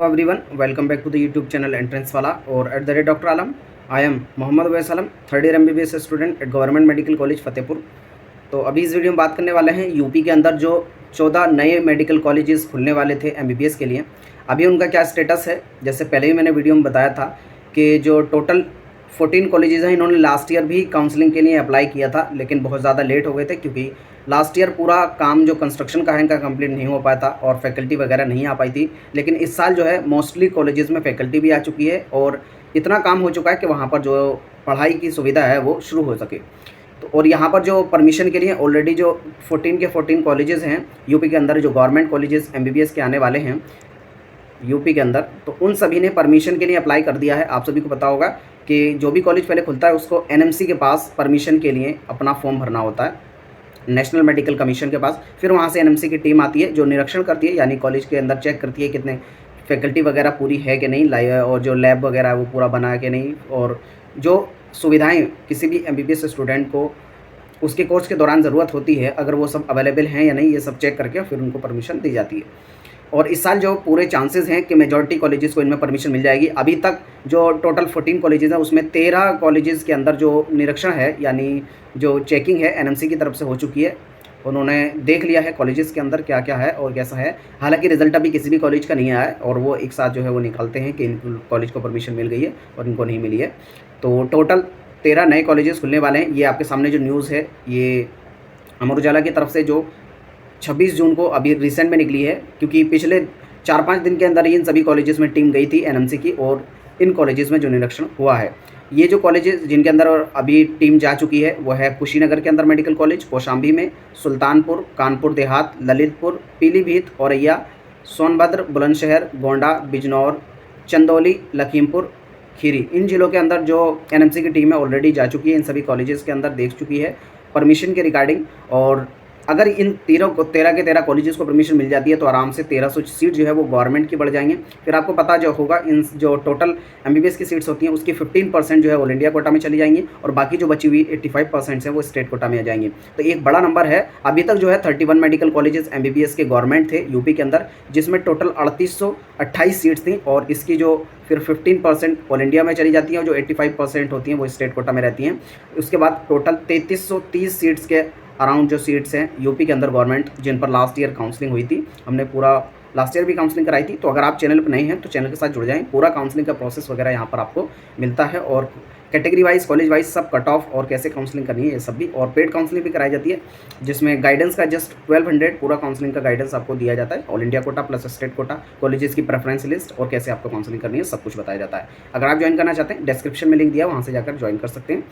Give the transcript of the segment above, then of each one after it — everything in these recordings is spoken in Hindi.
Everyone, welcome back to the YouTube channel entrance वाला और at the rate doctor Alam. I am Mohammad Wais Alam, third year MBBS student at government medical college Fatehpur. तो अभी इस वीडियो में बात करने वाले हैं यूपी के अंदर जो 14 नए मेडिकल कॉलेजेस खुलने वाले थे एमबीबीएस के लिए, अभी उनका क्या स्टेटस है। जैसे पहले ही मैंने वीडियो में बताया था कि जो टोटल 14 कॉलेजेस हैं, इन्होंने लास्ट ईयर भी काउंसलिंग के लिए अप्लाई किया था, लेकिन बहुत ज़्यादा लेट हो गए थे क्योंकि लास्ट ईयर पूरा काम जो कंस्ट्रक्शन का है इनका कंप्लीट नहीं हो पाया था और फैकल्टी वगैरह नहीं आ पाई थी। लेकिन इस साल जो है मोस्टली कॉलेजेस में फैकल्टी भी आ चुकी है और इतना काम हो चुका है कि वहाँ पर जो पढ़ाई की सुविधा है वो शुरू हो सके। तो और यहाँ पर जो परमिशन के लिए ऑलरेडी जो 14 के 14 कॉलेजेस हैं यूपी के अंदर, जो गवर्नमेंट कॉलेजेस एमबीबीएस के आने वाले हैं यूपी के अंदर, तो उन सभी ने परमिशन के लिए अप्लाई कर दिया है। आप सभी को पता होगा कि जो भी कॉलेज पहले खुलता है उसको एनएमसी के पास परमिशन के लिए अपना फॉर्म भरना होता है, नेशनल मेडिकल कमीशन के पास। फिर वहाँ से एनएमसी की टीम आती है जो निरीक्षण करती है, यानी कॉलेज के अंदर चेक करती है कितने फैकल्टी वगैरह पूरी है कि नहीं, और जो लैब वगैरह है वो पूरा बना है कि नहीं, और जो सुविधाएं किसी भी एमबीबीएस स्टूडेंट को उसके कोर्स के दौरान ज़रूरत होती है, अगर वो सब अवेलेबल हैं या नहीं, ये सब चेक करके फिर उनको परमिशन दी जाती है। और इस साल जो पूरे चांसेस हैं कि मेजॉरिटी कॉलेजेस को इनमें परमिशन मिल जाएगी। अभी तक जो टोटल 14 कॉलेजेस हैं उसमें 13 कॉलेजेस के अंदर जो निरीक्षण है, यानी जो चेकिंग है एनएमसी की तरफ से हो चुकी है। उन्होंने देख लिया है कॉलेजेस के अंदर क्या क्या है और कैसा है। हालांकि रिजल्ट अभी किसी भी कॉलेज का नहीं आया है और वो एक साथ जो है वो निकालते हैं कि इन कॉलेज को परमिशन मिल गई है और इनको नहीं मिली है। तो टोटल 13 नए कॉलेजेस खुलने वाले हैं। ये आपके सामने जो न्यूज़ है ये अमर उजाला की तरफ से जो 26 जून को अभी रिसेंट में निकली है, क्योंकि पिछले 4-5 दिन के अंदर इन सभी कॉलेजेस में टीम गई थी एनएमसी की और इन कॉलेजेस में जो निरीक्षण हुआ है। ये जो कॉलेजेस जिनके अंदर अभी टीम जा चुकी है वो है कुशीनगर के अंदर मेडिकल कॉलेज, कौशाम्बी में, सुल्तानपुर, कानपुर देहात, ललितपुर, पीलीभीत, औरैया, सोनभद्र, बुलंदशहर, गोंडा, बिजनौर, चंदौली, लखीमपुर खीरी। इन जिलों के अंदर जो एनएमसी की टीम है ऑलरेडी जा चुकी है, इन सभी कॉलेजेस के अंदर देख चुकी है परमिशन के रिगार्डिंग। और अगर इन 13 के 13 कॉलेजेस को परमिशन मिल जाती है तो आराम से 1300 सीट जो है वो गवर्नमेंट की बढ़ जाएंगे। फिर आपको पता जो होगा इन जो टोटल एमबीबीएस की सीट्स होती हैं उसकी 15% जो है ऑल इंडिया कोटा में चली जाएंगी और बाकी जो बची हुई 85% है वो स्टेट कोटा में आ जाएंगी। तो एक बड़ा नंबर है। अभी तक जो है 31 मेडिकल कॉलेजेस एमबीबीएस के गवर्नमेंट थे यूपी के अंदर, जिसमें टोटल 3828 सीट्स थी और इसकी जो फिर 15% ऑल इंडिया में चली जाती हैं और जो 85% होती हैं वो स्टेट कोटा में रहती हैं। उसके बाद टोटल 3330 सीट्स के अराउंड जो सीट्स हैं यूपी के अंदर गवर्नमेंट, जिन पर लास्ट ईयर काउंसलिंग हुई थी, हमने पूरा लास्ट ईयर भी काउंसलिंग कराई थी। तो अगर आप चैनल पर नए हैं तो चैनल के साथ जुड़ जाएं, पूरा काउंसलिंग का प्रोसेस वगैरह यहाँ पर आपको मिलता है और कैटेगरी वाइज, कॉलेज वाइज सब कट ऑफ और कैसे काउंसलिंग करनी है ये सब भी, और पेड काउंसलिंग भी कराई जाती है जिसमें गाइडेंस का जस्ट 1200 पूरा काउंसलिंग का गाइडेंस आपको दिया जाता है। All India quota plus state quota, colleges की प्रेफरेंस लिस्ट और कैसे आपको काउंसलिंग करनी है सब कुछ बताया जाता है। अगर आप ज्वाइन करना चाहते हैं डिस्क्रिप्शन में लिंक दिया, वहाँ से जाकर ज्वाइन कर सकते हैं।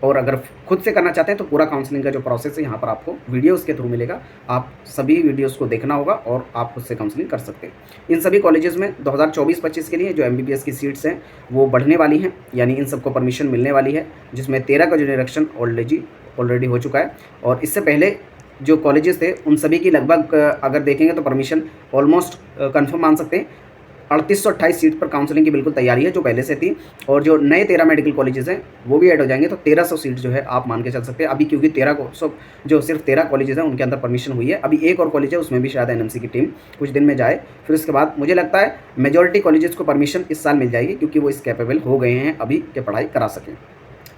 और अगर खुद से करना चाहते हैं तो पूरा काउंसलिंग का जो प्रोसेस है यहाँ पर आपको वीडियोज़ के थ्रू मिलेगा। आप सभी वीडियोज़ को देखना होगा और आप खुद से काउंसलिंग कर सकते हैं। इन सभी कॉलेजेस में 2024-25 के लिए जो एमबीबीएस की सीट्स हैं वो बढ़ने वाली हैं, यानी इन सबको परमिशन मिलने वाली है, जिसमें 13 का जो निरीक्षण ऑलरेडी हो चुका है। और इससे पहले जो कॉलेजेस थे उन सभी की लगभग अगर देखेंगे तो परमिशन ऑलमोस्ट कन्फर्म मान सकते हैं। 3828 सीट पर काउंसलिंग की बिल्कुल तैयारी है जो पहले से थी, और जो नए 13 मेडिकल कॉलेजेस हैं वो भी ऐड हो जाएंगे, तो 1300 सीट जो है आप मान के चल सकते हैं अभी, क्योंकि 13 को जो सिर्फ 13 कॉलेजेस हैं उनके अंदर परमिशन हुई है। अभी एक और कॉलेज है उसमें भी शायद एनएमसी की टीम कुछ दिन में जाए, फिर उसके बाद मुझे लगता है मेजॉरिटी कॉलेजेस को परमिशन इस साल मिल जाएगी क्योंकि वो इस कैपेबल हो गए हैं अभी के पढ़ाई करा सकें।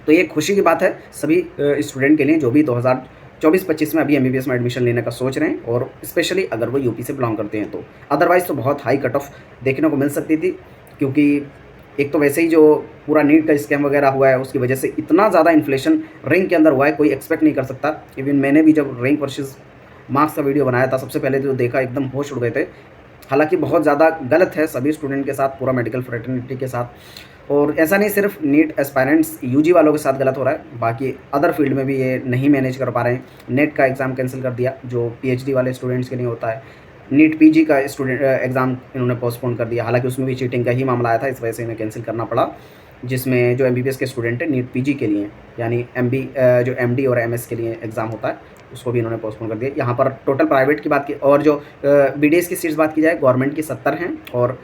तो ये खुशी की बात है सभी स्टूडेंट के लिए जो भी 2024-25 में अभी एमबीबीएस में एडमिशन लेने का सोच रहे हैं, और स्पेशली अगर वो यूपी से बिलोंग करते हैं। तो अदरवाइज़ तो बहुत हाई कट ऑफ देखने को मिल सकती थी, क्योंकि एक तो वैसे ही जो पूरा नीट का स्कैम वगैरह हुआ है उसकी वजह से इतना ज़्यादा इन्फ्लेशन रैंक के अंदर हुआ है, कोई एक्सपेक्ट नहीं कर सकता। इवन मैंने भी जब रैंक वर्सेस मार्क्स का वीडियो बनाया था सबसे पहले जो देखा एकदम होश उड़ गए थे। हालांकि बहुत ज़्यादा गलत है सभी स्टूडेंट के साथ, पूरा मेडिकल फ्रेटर्निटी के साथ, और ऐसा नहीं सिर्फ नीट एस्पायरेंट्स यूजी वालों के साथ गलत हो रहा है, बाकी अदर फील्ड में भी ये नहीं मैनेज कर पा रहे हैं। नेट का एग्ज़ाम कैंसिल कर दिया जो पीएचडी वाले स्टूडेंट्स के लिए होता है, नीट पीजी का स्टूडेंट एग्ज़ाम इन्होंने पोस्टपोन कर दिया, हालांकि उसमें भी चीटिंग का ही मामला आया था, इस वजह से इन्हें कैंसिल करना पड़ा। जिसमें जो एमबीबीएस के स्टूडेंट हैं नीट पीजी के लिए, यानी जो एमडी और एमएस के लिए एग्ज़ाम होता है, उसको भी इन्होंने पोस्टपोन कर दिया। यहाँ पर टोटल प्राइवेट की बात की और जो बीडीएस की सीट्स बात की जाए, गवर्नमेंट की 70 हैं और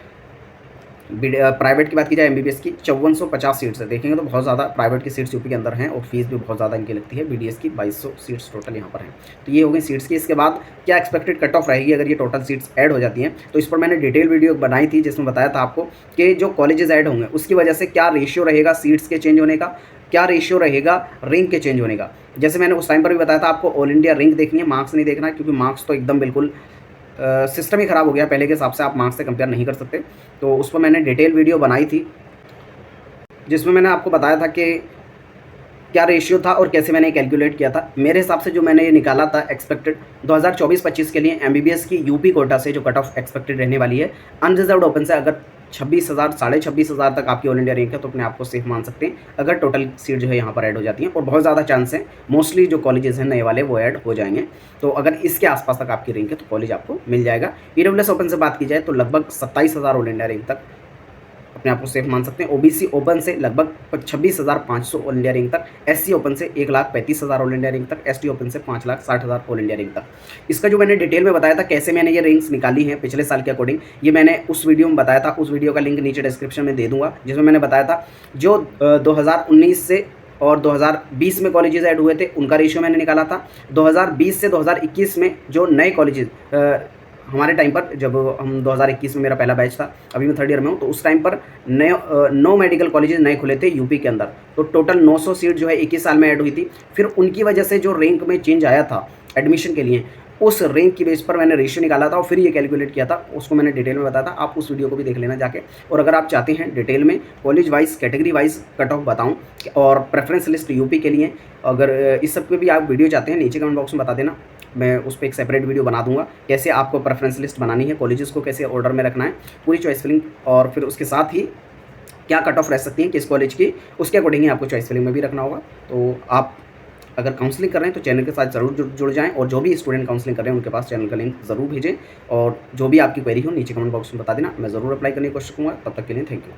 प्राइवेट की बात की जाए एमबीबीएस की 5450 सीट्स है। देखेंगे तो बहुत ज़्यादा प्राइवेट की सीट्स यूपी के अंदर हैं और फीस भी बहुत ज़्यादा इनकी लगती है। बीडीएस की 2200 सीट्स टोटल यहाँ पर हैं। तो ये हो गई सीट्स की। इसके बाद क्या एक्सपेक्टेड कट ऑफ रहेगी अगर ये टोटल सीट्स ऐड हो जाती हैं, तो इस पर मैंने डिटेल वीडियो बनाई थी जिसमें बताया था आपको कि जो कॉलेजेस ऐड होंगे उसकी वजह से क्या रेशियो रहेगा सीट्स के चेंज होने का, क्या रेशियो रहेगा रैंक के चेंज होने का। जैसे मैंने उस टाइम पर भी बताया था आपको ऑल इंडिया रैंक देखनी है, मार्क्स नहीं देखना, क्योंकि मार्क्स तो एकदम बिल्कुल सिस्टम ही ख़राब हो गया पहले के हिसाब से, आप मार्क्स से कंपेयर नहीं कर सकते। तो उस पर मैंने डिटेल वीडियो बनाई थी जिसमें मैंने आपको बताया था कि क्या रेशियो था और कैसे मैंने कैलकुलेट किया था। मेरे हिसाब से जो मैंने ये निकाला था एक्सपेक्टेड 2024-25 के लिए एमबीबीएस की यूपी कोटा से जो कट ऑफ एक्सपेक्टेड रहने वाली है अनरिजर्व्ड ओपन से, अगर 26,000 26,500 तक आपकी ऑल इंडिया रैंक है तो अपने आप को सेफ मान सकते हैं अगर टोटल सीट जो है यहाँ पर ऐड हो जाती हैं। और बहुत ज़्यादा चांस है मोस्टली जो कॉलेजेस हैं नए वाले वो ऐड हो जाएंगे। तो अगर इसके आसपास तक आपकी रैंक है तो कॉलेज आपको मिल जाएगा। ईडब्ल्यूएस ओपन से बात की जाए तो लगभग 27,000 ऑल इंडिया रैंक तक अपने आप को सेफ मान सकते हैं। ओबीसी ओपन से लगभग 26,500 ऑल इंडिया रैंक तक, एससी ओपन से 1,35,000 ऑल इंडिया रैंक तक, एसटी ओपन से 5,60,000 ऑल इंडिया रैंक तक। इसका जो मैंने डिटेल में बताया था कैसे मैंने ये रैंक्स निकाली हैं पिछले साल के अकॉर्डिंग, ये मैंने उस वीडियो में बताया था। उस वीडियो का लिंक नीचे डिस्क्रिप्शन में दे दूंगा, जिसमें मैंने बताया था जो 2019 से और 2020 में कॉलेजेस ऐड हुए थे उनका रेशियो मैंने निकाला था। 2020 से 2021 में जो नए कॉलेजेस हमारे टाइम पर, जब हम 2021 में मेरा पहला बैच था, अभी मैं थर्ड ईयर में हूँ, तो उस टाइम पर 9 मेडिकल कॉलेजेस नए खुले थे यूपी के अंदर। तो टोटल 900 सीट जो है 21 साल में ऐड हुई थी। फिर उनकी वजह से जो रैंक में चेंज आया था एडमिशन के लिए, उस रैंक की बेस पर मैंने रेशियो निकाला था और फिर ये कैलकुलेट किया था, उसको मैंने डिटेल में बताया था। आप उस वीडियो को भी देख लेना जाके। और अगर आप चाहते हैं डिटेल में college wise category wise cut off बताऊँ और प्रेफरेंस लिस्ट यूपी के लिए, अगर इस सब के भी आप वीडियो चाहते हैं नीचे कमेंट बॉक्स में बता देना, मैं उस पर एक सेपरेट वीडियो बना दूंगा कैसे आपको प्रेफरेंस लिस्ट बनानी है, कॉलेजेस को कैसे ऑर्डर में रखना है, पूरी चॉइस फिलिंग, और फिर उसके साथ ही क्या कट ऑफ रह सकती है किस कॉलेज की, उसके अकॉर्डिंग ही आपको चॉइस फिलिंग में भी रखना होगा। तो आप अगर काउंसलिंग कर रहे हैं तो चैनल के साथ ज़रूर जुड़ जाएं, और जो भी स्टूडेंट काउंसलिंग कर रहे हैं उनके पास चैनल का लिंक ज़रूर भेजें, और जो भी आपकी क्वेरी हो नीचे कमेंट बॉक्स में बता देना, मैं ज़रूर अप्लाई करने की कोशिश करूँगा। तब तक के लिए थैंक यू।